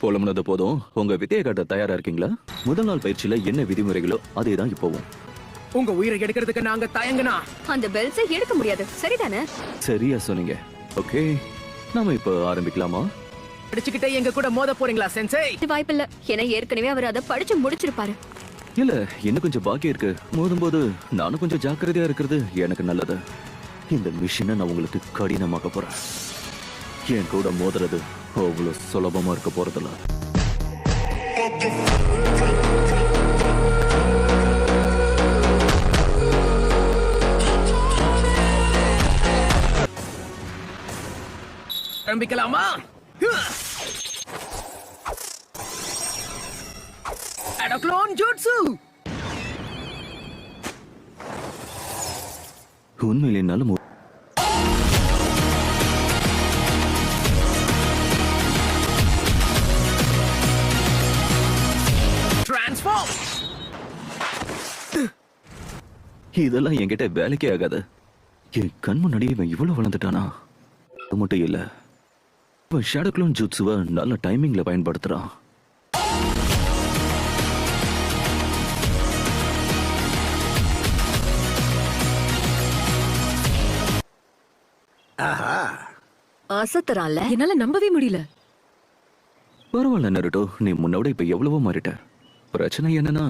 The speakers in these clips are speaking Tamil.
புலம்புனது போதும். உங்க வித்தையை காட்ட தயாரா இருக்கீங்களா? முதல் நாள் பயிற்சியில என்ன விதிமுறைகளோ அதேதான் இப்போவும். உங்க உயிரை எடுக்கிறதுக்கு நாங்க தயங்குனா அந்த பெல்ஸை எடுக்க முடியாது. சரிதானே? சரியா சொன்னீங்க. ஓகே, நாம இப்ப ஆரம்பிக்கலாமா? அடிச்சுக்கிட்டே எங்க கூட மோத போறீங்களா சென்சே? வாய்ப்பில்ல. ஏன்னா ஏற்கனவே அவர் அதை படிச்சு முடிச்சிருப்பாரு. இல்ல, இன்னும் கொஞ்சம் பாக்கி இருக்கு. மோதும்போது நானும் கொஞ்சம் ஜாக்கிரதையா இருக்கிறது எனக்கு நல்லது. இந்த மிஷினை நான் உங்களுக்கு கடினமாக்க போறேன். என் கூட மோதுறது அவ்வளவு சுலபமா இருக்க போறதில்ல. ஆரம்பிக்கலாமா? அடக்ளோன் ஜூட்சு. உண்மையிலே நல்ல டிரான்ஸ்ஃபார்ம். இதெல்லாம் என்கிட்ட வேலைக்கே ஆகாது. என் கண் முன்னாடி இவன் இவ்வளவு வளர்ந்துட்டானா? அது மட்டும் இல்ல, இவன் ஷேடோ க்ளோன் ஜூட்ஸுவை நல்ல டைமிங்ல பயன்படுத்துறான். அசத்துறான்ல. என்னால நம்பவே முடியல. பரவாயில்ல நருட்டோ, நீ முன்னோட இப்ப எவ்வளவோ மாறிட்ட. பிரச்சனை என்னன்னா,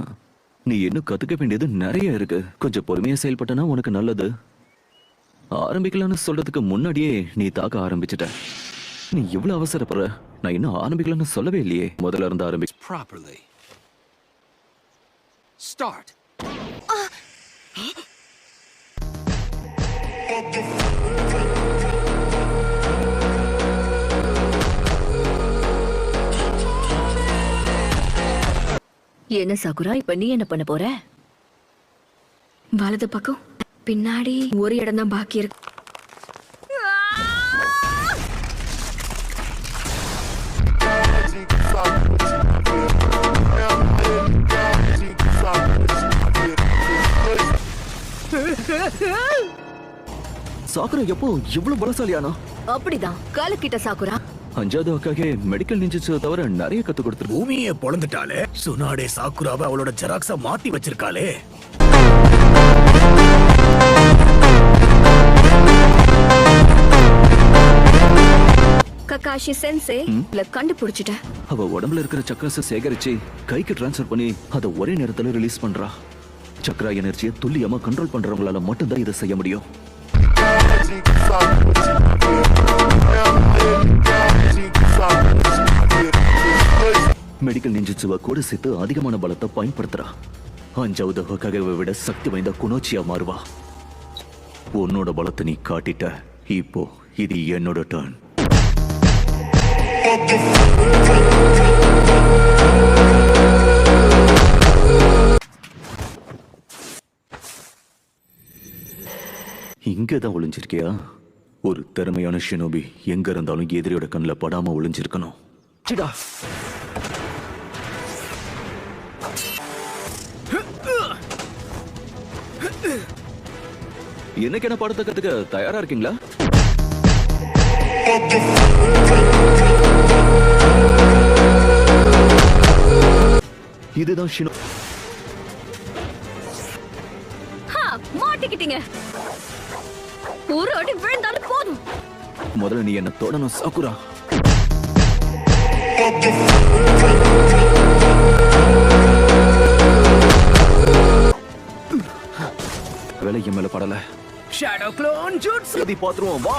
நீ இன்னும் கத்துக்க வேண்டியது நிறைய இருக்கு. கொஞ்சம் பொறுமையா செயல்பட்டனா உனக்கு நல்லது. ஆரம்பிக்கலாம்னு சொல்றதுக்கு முன்னாடியே நீ தாக்க ஆரம்பிச்சிட்ட. நீ இவ்வளவு அவசரப்படுற? நான் இன்னும் ஆரம்பிக்கலாம்னு சொல்லவே இல்லையே. முதல்ல இருந்து ஆரம்பி. Properly. Start. என்ன சாகுரா, இப்ப நீ என்ன பண்ண போற? வலது பக்கம் பின்னாடி ஒரு இடம் தான் பாக்கி இருக்கு. சாக்குரா எப்போ இவ்வளவு பலசாலியானா? அப்படிதான் காலக்கிட்ட சாகுரா. அஞ்சாவது அக்காகே மெடிக்கல் நிஞ்சிச்சு தவிர நிறைய கத்து கொடுத்துரு. பூமியை பொழந்துட்டாலே. சுனாடே சாக்குராவை அவளோட ஜெராக்ஸா மாத்தி வச்சிருக்காளே. Kakashi sensei கண்டுபிடிச்சிட்ட. அவ உடம்புல இருக்கிற சக்கரஸை சேகரிச்சு கைக்கு டிரான்ஸ்ஃபர் பண்ணி அதை ஒரே நேரத்துல ரிலீஸ் பண்றா. சக்கரா எனர்ஜியை துல்லியமா கண்ட்ரோல் பண்றவங்களால மட்டும்தான் இதை செய்ய முடியும். மெடிக்கல் நிஞ்சிச்சுவ கூட சேர்த்து அதிகமான பலத்தை பயன்படுத்துறா. அஞ்சாவது ஹோகாகேவை விட சக்தி வாய்ந்த குனோச்சியா மாறுவா. உன்னோட பலத்தை நீ காட்டிட்ட. இப்போ இது என்னோட டர்ன். இங்கதான் ஒளிஞ்சிருக்கியா? ஒரு திறமையான ஷினோபி எங்க இருந்தாலும் எதிரியோட கண்ணில் படாம ஒளிஞ்சிருக்கணும். சிடா, என்னைக்கு என்ன பாடத்தை கத்துக்க தயாரா இருக்கீங்களா? இதுதான் ஷினோ. மாட்டிக்கிட்டீங்க. ஒரு அடி விழுந்தாலும் போதும். முதல்ல நீ என்ன தொடணும் சாக்குரா. வேலைக்கு மேல படல. Shadow clone jutsu. இதை பாத்துருவோம் வா.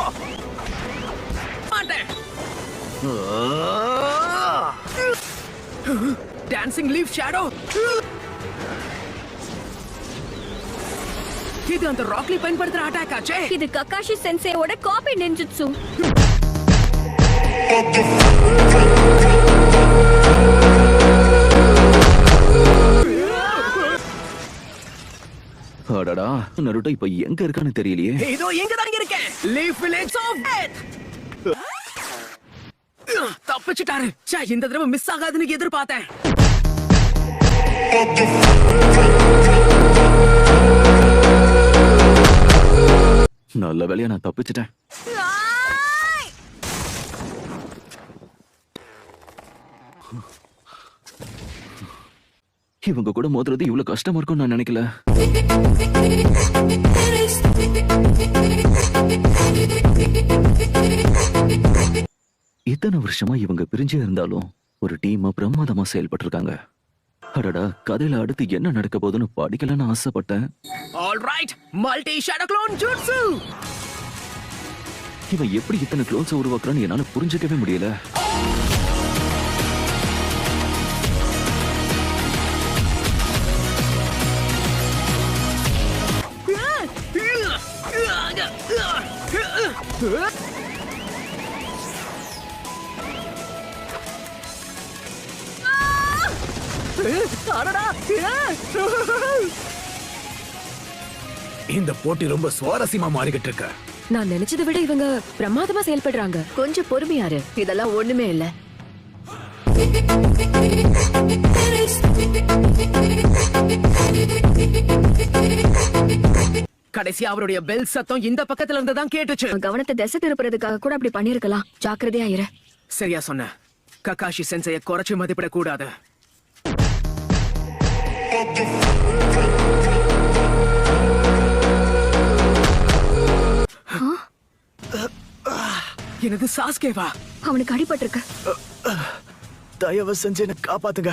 மாட்டேன். Dancing leaf shadow. இது அந்த ராக்லி பயன்படுத்துற அட்டாக் ஆச்சே. இது ககாஷி சென்சேவோட காப்பி நிஞ்சிட்சு. அடடா, நருட்டோ இப்ப எங்க இருக்கான்னு தெரியலையே. இதோ இங்க தான் இருக்கேன். Leaf village of death. தப்பிச்சிட்டாரு. இந்த தடவை மிஸ் ஆகாதுன்னு எதிர்பார்த்தேன். நல்ல வேலையா நான் தப்பிச்சிட்டேன். இவங்க கூட மோதுறது இவ்வளவு கஷ்டமா இருக்கும்னு நான் நினைக்கல. இத்தனை வருஷமா இவங்க பிரிஞ்சே இருந்தாலும் ஒரு டீமா பிரமாதமா செயல்பட்டு இருக்காங்க. அடடா, கதையில அடுத்து என்ன நடக்க போகுதுன்னு படிக்கலாம்னு ஆசைப்பட்டேன். Alright, multi shadow clone jutsu. இவன் எப்படி இத்தனை க்ளோன்ஸை உருவாக்குறான்னு என்னால புரிஞ்சுக்கவே முடியல. அடடா. இந்த போட்டி ரொம்ப சுவாரஸ்யமா மாறிக்கிட்டு இருக்கு. நான் நினைச்சதை விட இவங்க பிரமாதமா செயல்படுறாங்க. கொஞ்சம் பொறுமையாரு, இதெல்லாம் ஒண்ணுமே இல்ல. கடைசியா அவருடைய பெல் சத்தம் இந்த பக்கத்துல இருந்து தான் கேட்டுச்சு. கவனத்தை திசை திருப்புறதுக்காக கூட அப்படி பண்ணிருக்கலாம். ஜாக்கிரதையா இரு. சரியா சொன்ன. ககாஷி சென்சையை குறைச்சு மதிப்பிட கூடாது. எனது சாஸ்கேவா? அவனுக்கு அடிபட்டிருக்கு. தயவு செஞ்சு என்ன காப்பாத்துங்க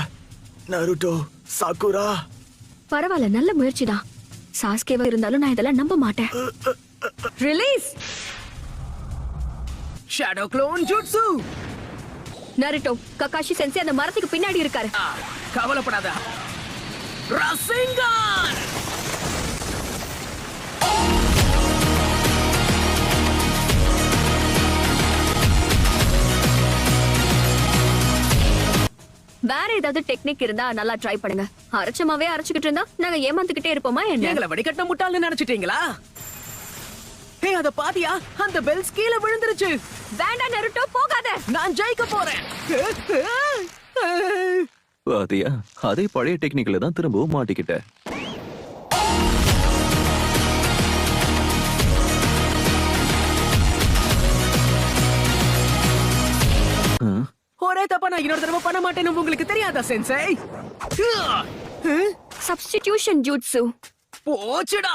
நருட்டோ, சாக்குரா. பரவாயில்ல, நல்ல முயற்சிதான். சாஸ்கேவா இருந்தாலும் நான் இதெல்லாம் நம்ப மாட்டேன். Release shadow clone jutsu. Naruto, Kakashi sensei அந்த மரத்துக்கு பின்னாடி இருக்காரு. கவலைப்படாத. ரசிங்கான். வேற ஏதாவது டெக்னிக் இருந்தா நல்லா ட்ரை பண்ணுங்க. அரைச்சமாவே அரைச்சுக்கிட்டு இருந்தா நாங்க ஏமாந்துகிட்டே இருப்போமா என்ன? எங்களை வடிகட்ட முட்டாள்னு நினைச்சிட்டீங்களா? ஹே, அத பாத்தியா? அந்த பெல்ஸ் கீழே விழுந்துருச்சு. வேண்டாம் நருட்டோ, போகாத. நான் ஜெயிக்க போறேன். பாத்தியா, அதே பழைய டெக்னிக்ல தான் திரும்பவும் மாட்டிக்கிட்ட. ஒரே தப்பா நான் இன்னொரு தடவை பண்ண மாட்டேன்னு உங்களுக்கு தெரியாதா சென்சை? சப்ஸ்டிடியூஷன் ஜூட்சு. போச்சுடா.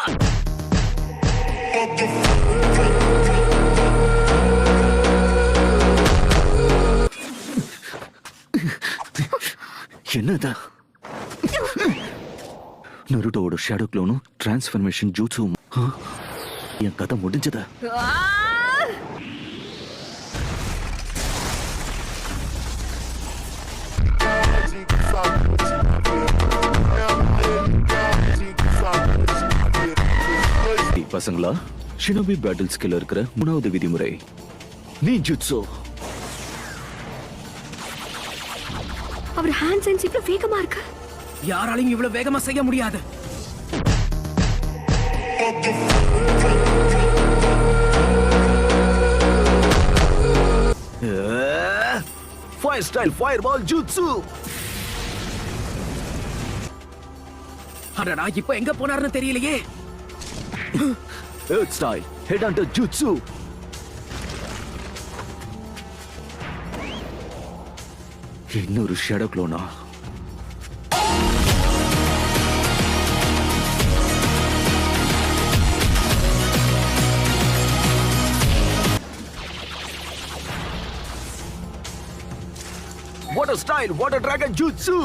என்னதா? நருட்டோவோட ஷேடோ க்ளோனும் டிரான்ஸ்ஃபர்மேஷன் ஜூட்ஸும். என் கதை முடிஞ்சதா? பசங்களா, ஷினோபி பேட்டில் ஸ்கில் இருக்கிற 3வது விதிமுறை நீஜுட்சு. அவர் ஹேண்ட் சென்ஸ் இவ்வளவு வேகமா இருக்கு. யாராலையும் இவ்வளவு வேகமா செய்ய முடியாது. Fire style fire ball jutsu. அடடா, இப்ப எங்க போனாருன்னு தெரியலையே. Earth style head hunter jutsu. இன்னொரு ஷேடோ க்ளோனா? Water style water dragon jutsu.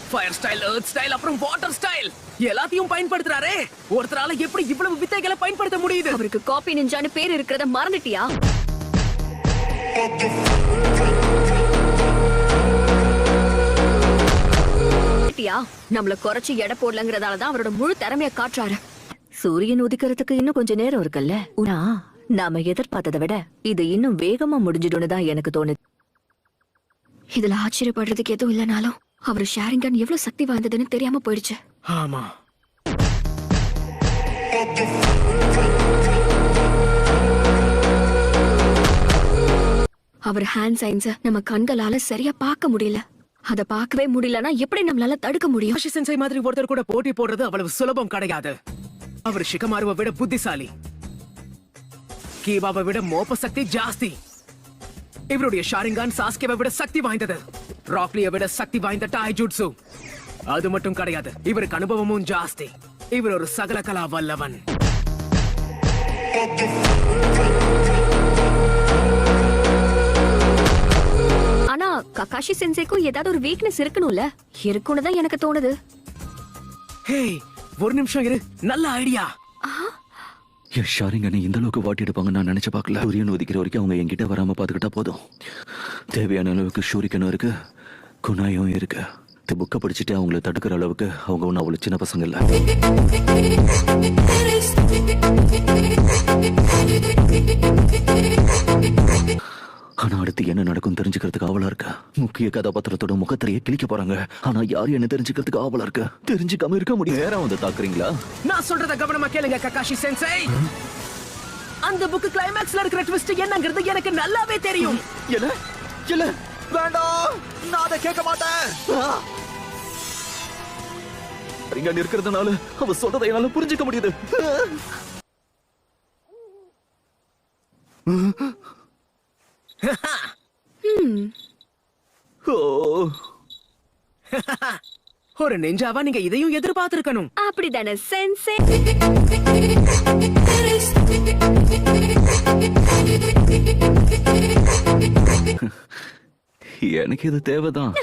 Fire style, earth style, அப்புறம் வாட்டர் ஸ்டைல் எல்லாத்தையும் பயன்படுத்துறாரே. ஒருத்தரால எப்படி இவ்வளவு வித்தைகளை பயன்படுத்த முடியுது? அவருக்கு காப்பி நிஞ்சான்னு பேர் இருக்கிறத மறந்துட்டியா? நம்மள குறைச்சு எடை போடலங்கிறதாலதான் அவரோட முழு திறமைய காட்டுறாரு. சூரியன் உதிக்கிறதுக்கு இன்னும் கொஞ்ச நேரம் இருக்குல்ல. நாம எதிர்பார்த்ததை விட இது இன்னும் வேகமா முடிஞ்சிடும்னு தான் எனக்கு தோணுது. இதுல ஆச்சரியப்படுறதுக்கு எதுவும் இல்லனாலும் அவரு ஷேரிங்கன் எவ்வளவு சக்தி வாய்ந்ததுன்னு தெரியாம போயிடுச்சு. ஆமா. அவர் ஹேண்ட் சைன்ஸ நம்ம கண்களால சரியா பார்க்க முடியல. அத பார்க்கவே முடியலன்னா எப்படி நம்மளால தடுக்க முடியும்? ககாஷி சென்சை மாதிரி ஒருத்தர் கூட போட்டி போடுறது அவ்வளவு சுலபம் கிடையாது. அவர் ஷிகமாருவை விட புத்திசாலி, கீவாவை விட மோப்ப சக்தி ஜாஸ்தி. இவருடைய ஷாரிங்கான் சாஸ்கேவை விட சக்தி வாய்ந்தது, ராக்லியை விட சக்தி வாய்ந்த டாய்ஜூட்சு. அது மட்டும் கிடையாது, இவருக்கு அனுபவமும் ஜாஸ்தி. இவர் ஒரு சகலகலா வல்லவன். ஆனா ககாஷி சென்சேக்கும் ஏதாவது ஒரு வீக்னஸ் இருக்கணும்ல? இருக்குன்னு தான் எனக்கு தோணுது. ஹே, ஒரு நிமிஷம் இரு, நல்ல ஐடியா. என் ஷாரிங்கனை இந்த அளவுக்கு வாட்டி எடுப்பாங்க நான் நினைச்சு பார்க்கல. சூரியன் உதிக்கிற வரைக்கும் அவங்க என்கிட்ட வராம பாத்துக்கிட்டா போதும். தேவையான அளவுக்கு ஷூரிக்கனும் இருக்கு, குணாயும் இருக்கு. இந்த புக்கை படிச்சுட்டு அவங்கள தடுக்கிற அளவுக்கு அவங்க ஒன்றும் அவ்வளவு சின்ன பசங்க இல்ல. ஆனா அடுத்து என்ன நடக்கும் தெரிஞ்சுக்கிறதுக்கு ஆவலா இருக்க. முக்கிய கதாபாத்திரத்தோட முகத்திரையே கிழிக்க போறாங்க. ஆனா யாரு என்ன தெரிஞ்சுக்கிறதுக்கு ஆவலா இருக்க. தெரிஞ்சுக்காம இருக்க முடியும். நேரம் வந்து தாக்குறீங்களா? நான் சொல்றத கவனமா கேளுங்க ககாஷி சென்சை. அந்த புக் கிளைமாக்ஸ்ல இருக்கிற ட்விஸ்ட் என்னங்கிறது எனக்கு நல்லாவே தெரியும். இல்ல இல்ல வேண்டாம், நான் அதை கேட்க மாட்டேன். இங்க நிற்கிறதுனால அவ சொல்றதை என்னால புரிஞ்சுக்க முடியுது. ஓ, ஒரு நெஞ்சாவா நீங்க இதையும் எதிர்பார்த்திருக்கணும். அப்படிதானே சென்சே? எனக்கு இது தேவைதான்.